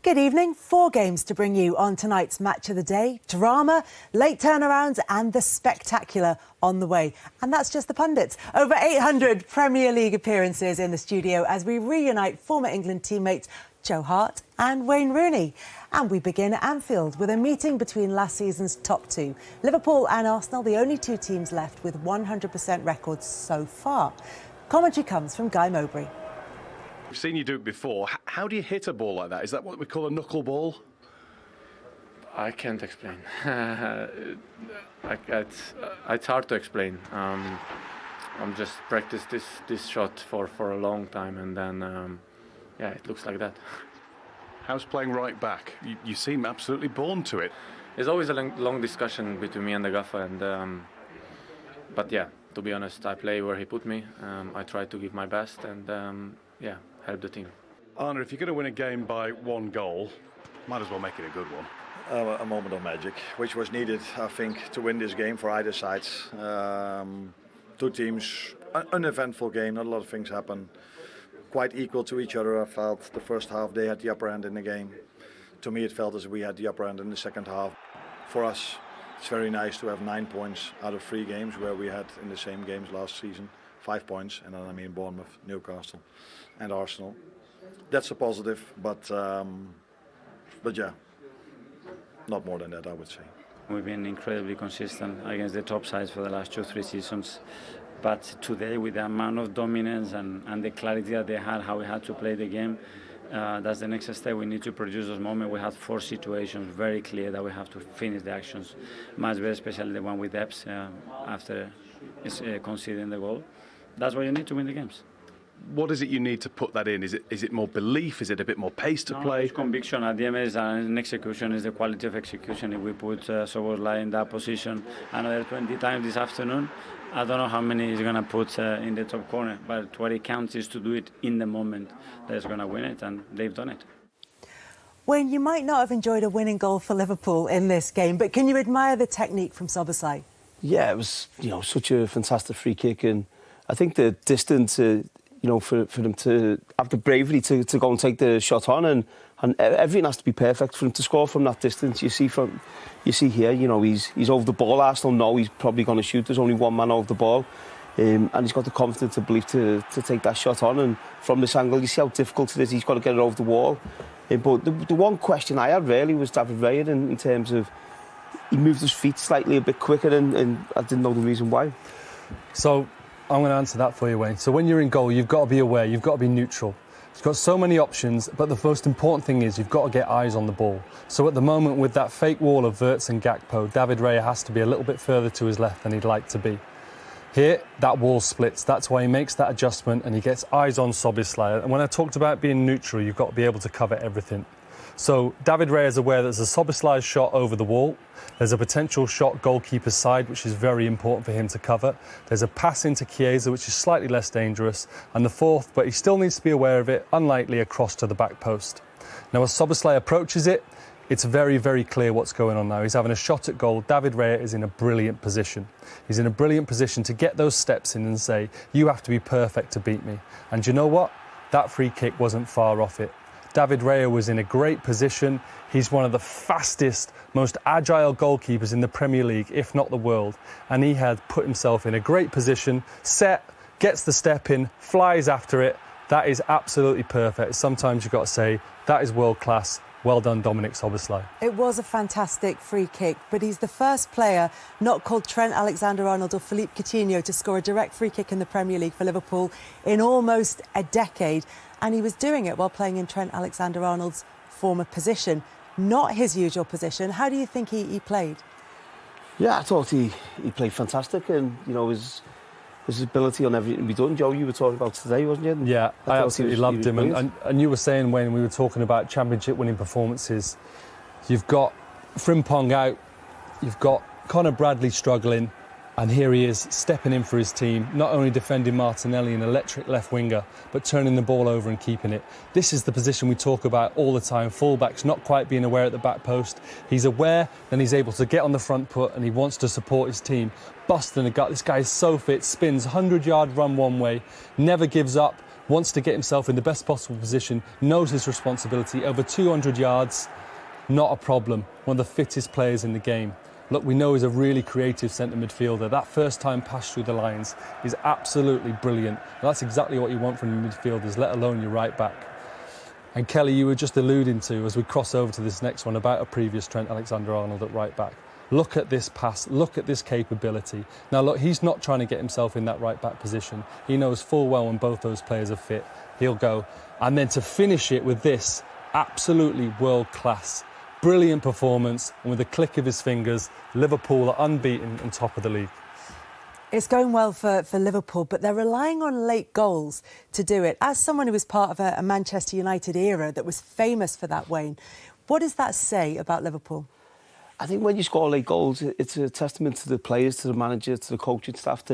Good evening. 4 games to bring you on tonight's Match of the Day. Drama, late turnarounds and the spectacular on the way. And that's just the pundits. Over 800 Premier League appearances in the studio as we reunite former England teammates Joe Hart and Wayne Rooney. And we begin at Anfield with a meeting between last season's top two. Liverpool and Arsenal, the only two teams left with 100% records so far. Commentary comes from Guy Mowbray. We've seen you do it before. How do you hit a ball like that? Is that what we call a knuckle ball? I can't explain. It's hard to explain. I'm just practiced this shot for a long time, and then yeah, it looks like that. How's playing right back? You seem absolutely born to it. There's always a long discussion between me and the gaffer, and but yeah, to be honest, I play where he put me. I try to give my best, and yeah, help the team. Arne, if you're going to win a game by 1 goal, might as well make it a good one. A moment of magic, which was needed, I think, to win this game for either sides. Two teams, uneventful game, not a lot of things happen. Quite equal to each other, I felt. The first half they had the upper hand in the game. To me it felt as if we had the upper hand in the second half. For us, it's very nice to have 9 points out of 3 games, where we had in the same games last season 5 points, and then I mean Bournemouth, Newcastle and Arsenal. That's a positive, but yeah, not more than that, I would say. We've been incredibly consistent against the top sides for the last 2-3 seasons. But today, with the amount of dominance and the clarity that they had, how we had to play the game, that's the next step. We need to produce those moments. We had 4 situations, very clear that we have to finish the actions. Much better, especially the one with Epps after conceding the goal. That's what you need to win the games. What is it you need to put that in? Is it more belief? Is it a bit more pace to play? It's conviction. At the end, is an execution. Is the quality of execution. If we put Szoboszlai in that position another 20 times this afternoon, I don't know how many he's going to put in the top corner. But what it counts is to do it in the moment that's going to win it, and they've done it. Wayne, you might not have enjoyed a winning goal for Liverpool in this game, but can you admire the technique from Szoboszlai? Yeah, it was, such a fantastic free kick, and I think the distance, for them to have the bravery to go and take the shot on, and everything has to be perfect for him to score from that distance. You see here, he's over the ball. Arsenal know he's probably going to shoot. There's only one man over the ball, and he's got the confidence and belief to take that shot on. And from this angle, you see how difficult it is. He's got to get it over the wall. But the one question I had really was David Raya in terms of he moved his feet slightly a bit quicker, and I didn't know the reason why. So I'm going to answer that for you, Wayne. So when you're in goal, you've got to be aware, you've got to be neutral. You've got so many options, but the most important thing is you've got to get eyes on the ball. So at the moment, with that fake wall of Wirtz and Gakpo, David Raya has to be a little bit further to his left than he'd like to be. Here, that wall splits. That's why he makes that adjustment and he gets eyes on Szoboszlai. And when I talked about being neutral, you've got to be able to cover everything. So David Raya is aware there's a Szoboszlai shot over the wall. There's a potential shot goalkeeper's side, which is very important for him to cover. There's a pass into Chiesa, which is slightly less dangerous. And the fourth, but he still needs to be aware of it, unlikely a cross to the back post. Now, as Szoboszlai approaches it, it's very, very clear what's going on now. He's having a shot at goal. David Raya is in a brilliant position. He's in a brilliant position to get those steps in and say, you have to be perfect to beat me. And you know what? That free kick wasn't far off it. David Raya was in a great position. He's one of the fastest, most agile goalkeepers in the Premier League, if not the world. And he had put himself in a great position, set, gets the step in, flies after it. That is absolutely perfect. Sometimes you've got to say, that is world class. Well done, Dominic Szoboszlai. It was a fantastic free kick, but he's the first player not called Trent Alexander-Arnold or Philippe Coutinho to score a direct free kick in the Premier League for Liverpool in almost a decade. And he was doing it while playing in Trent Alexander-Arnold's former position, not his usual position. How do you think he played? Yeah, I thought he played fantastic, and his ability on everything we done. Joe, you were talking about today, wasn't you? Yeah, I absolutely loved him. And you were saying when we were talking about championship winning performances, you've got Frimpong out, you've got Conor Bradley struggling, and here he is stepping in for his team, not only defending Martinelli, an electric left winger, but turning the ball over and keeping it. This is the position we talk about all the time. Fullbacks not quite being aware at the back post. He's aware, then he's able to get on the front foot and he wants to support his team. Busting a gut. This guy is so fit, spins 100-yard run one way, never gives up, wants to get himself in the best possible position, knows his responsibility. Over 200 yards, not a problem. One of the fittest players in the game. Look, we know he's a really creative centre midfielder. That first time pass through the lines is absolutely brilliant. And that's exactly what you want from your midfielders, let alone your right back. And Kelly, you were just alluding to, as we cross over to this next one, about a previous Trent Alexander-Arnold at right back. Look at this pass, look at this capability. Now look, he's not trying to get himself in that right back position. He knows full well when both those players are fit, he'll go. And then to finish it with this, absolutely world class. Brilliant performance, and with a click of his fingers, Liverpool are unbeaten and top of the league. It's going well for Liverpool, but they're relying on late goals to do it. As someone who was part of a Manchester United era that was famous for that, Wayne, what does that say about Liverpool? I think when you score late goals, it's a testament to the players, to the manager, to the coaching staff.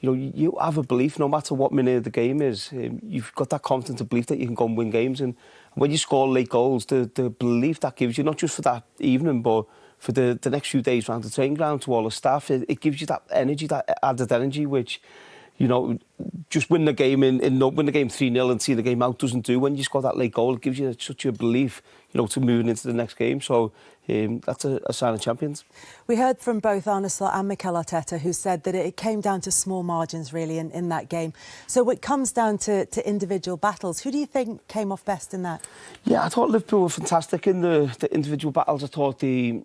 You have a belief, no matter what minute of the game is, you've got that confidence and belief that you can go and win games. And when you score late goals, the belief that gives you, not just for that evening, but for the next few days around the training ground, to all the staff, it gives you that energy, that added energy, which, just win the game win the game 3-0 and see the game out doesn't do. When you score that late goal, it gives you such a belief, to moving into the next game. So that's a sign of champions. We heard from both Arne Slot and Mikel Arteta, who said that it came down to small margins, really, in that game. So it comes down to individual battles. Who do you think came off best in that? Yeah, I thought Liverpool were fantastic in the individual battles. I thought they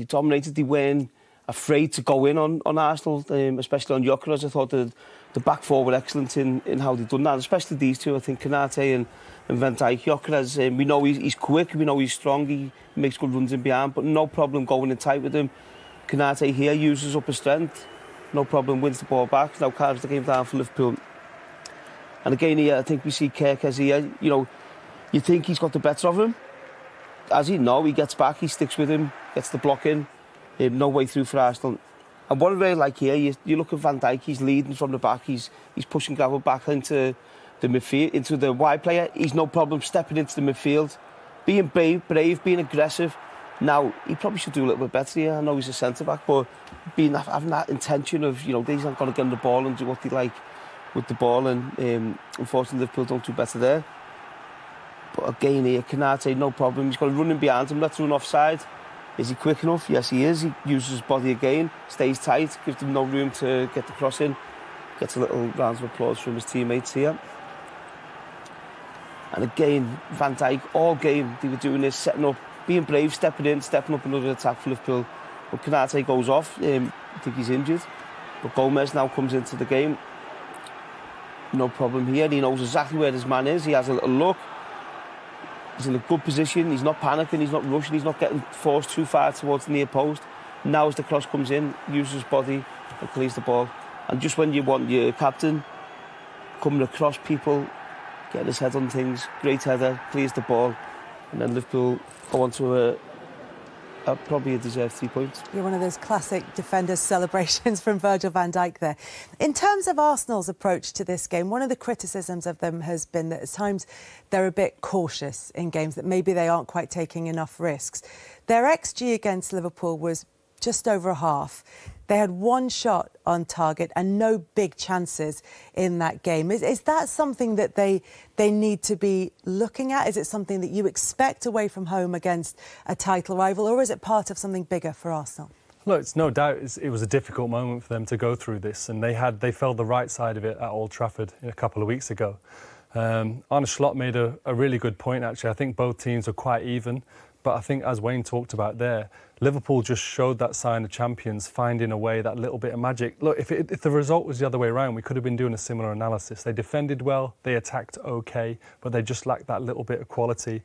dominated. They weren't afraid to go in on Arsenal, especially on Gyökeres. I thought the back four were excellent in how they've done that, especially these two. I think Konate and Van Dijk. Gyökeres, we know he's quick, we know he's strong, he makes good runs in behind, but no problem going in tight with him. Konate here uses up his strength, no problem, wins the ball back, now carries the game down for Liverpool. And again here, I think we see Kerkez here, you think he's got the better of him. As he gets back, he sticks with him, gets the block in, no way through for Arsenal. And what I really like here, you look at Van Dijk, he's leading from the back, he's pushing Gravel back into the midfield, into the wide player. He's no problem stepping into the midfield, being brave, being aggressive. Now, he probably should do a little bit better here. I know he's a centre-back, but having that intention of, these aren't going to get on the ball and do what they like with the ball, and unfortunately Liverpool don't do better there. But again here, Konate, no problem. He's got a running behind him, let's run offside. Is he quick enough? Yes, he is. He uses his body again, stays tight, gives them no room to get the cross in. Gets a little round of applause from his teammates here. And again, Van Dijk, all game, they were doing this, setting up, being brave, stepping up another attack for Liverpool. But Konate goes off, I think he's injured. But Gomez now comes into the game. No problem here, he knows exactly where his man is, he has a little look. He's in a good position, he's not panicking, he's not rushing, he's not getting forced too far towards the near post. Now as the cross comes in, uses his body and clears the ball. And just when you want your captain coming across people, getting his head on things, great header, clears the ball, and then Liverpool go on to probably a deserved 3 points. You're one of those classic defenders' celebrations from Virgil van Dijk there. In terms of Arsenal's approach to this game, one of the criticisms of them has been that at times they're a bit cautious in games, that maybe they aren't quite taking enough risks. Their XG against Liverpool was just over a half. They had one shot on target and no big chances in that game. Is that something that they need to be looking at? Is it something that you expect away from home against a title rival, or is it part of something bigger for Arsenal? Look, it's no doubt it was a difficult moment for them to go through this, and they felt the right side of it at Old Trafford a couple of weeks ago. Arne Slot made a really good point, actually. I think both teams are quite even. But I think, as Wayne talked about there, Liverpool just showed that sign of champions, finding a way, that little bit of magic. Look, if the result was the other way around, we could have been doing a similar analysis. They defended well, they attacked OK, but they just lacked that little bit of quality.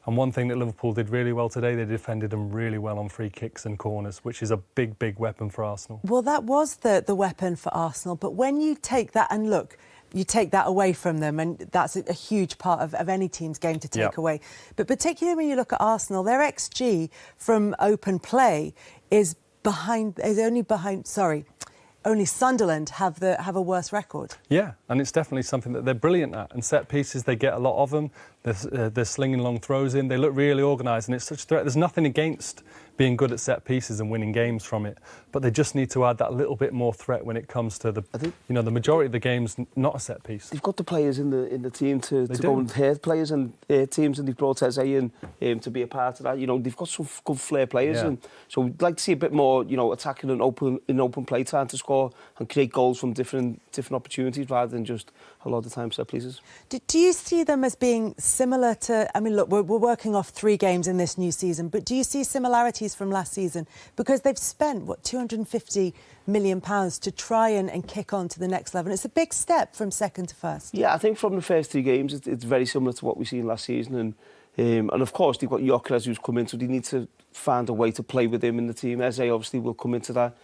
And one thing that Liverpool did really well today, they defended them really well on free kicks and corners, which is a big, big weapon for Arsenal. Well, that was the weapon for Arsenal. But when you take that and look, you take that away from them, and that's a huge part of any team's game to take away. But particularly when you look at Arsenal, their XG from open play is only Sunderland have a worse record. Yeah, and it's definitely something that they're brilliant at. And set pieces, they get a lot of them. They're slinging long throws in. They look really organised, and it's such a threat. There's nothing against being good at set pieces and winning games from it. But they just need to add that little bit more threat when it comes to the the majority of the game's not a set piece. They've got the players in the team to go and hurt players and teams, and they've brought Eze in to be a part of that. They've got some good flair players, and so we'd like to see a bit more attacking and open play time to score and create goals from different opportunities rather than just a lot of the time set pieces. Do you see them as being similar to, I mean, look, we're working off 3 games in this new season, but do you see similarities from last season? Because they've spent, £250 million to try and kick on to the next level. It's a big step from second to first. Yeah, I think from the first 3 games, it's very similar to what we've seen last season. And of course, they've got Gyökeres who's come in, so they need to find a way to play with him in the team. Eze obviously will come into that.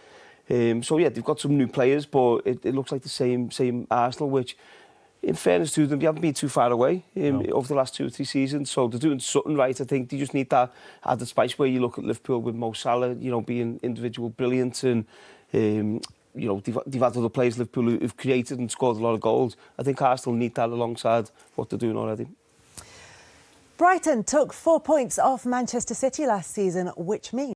So yeah, they've got some new players, but it looks like the same Arsenal, which, in fairness to them, they haven't been too far away over the last 2 or 3 seasons. So they're doing something right. I think they just need that added spice where you look at Liverpool with Mo Salah, being individual brilliant, and they've had other players Liverpool who've created and scored a lot of goals. I think Arsenal need that alongside what they're doing already. Brighton took 4 points off Manchester City last season, which means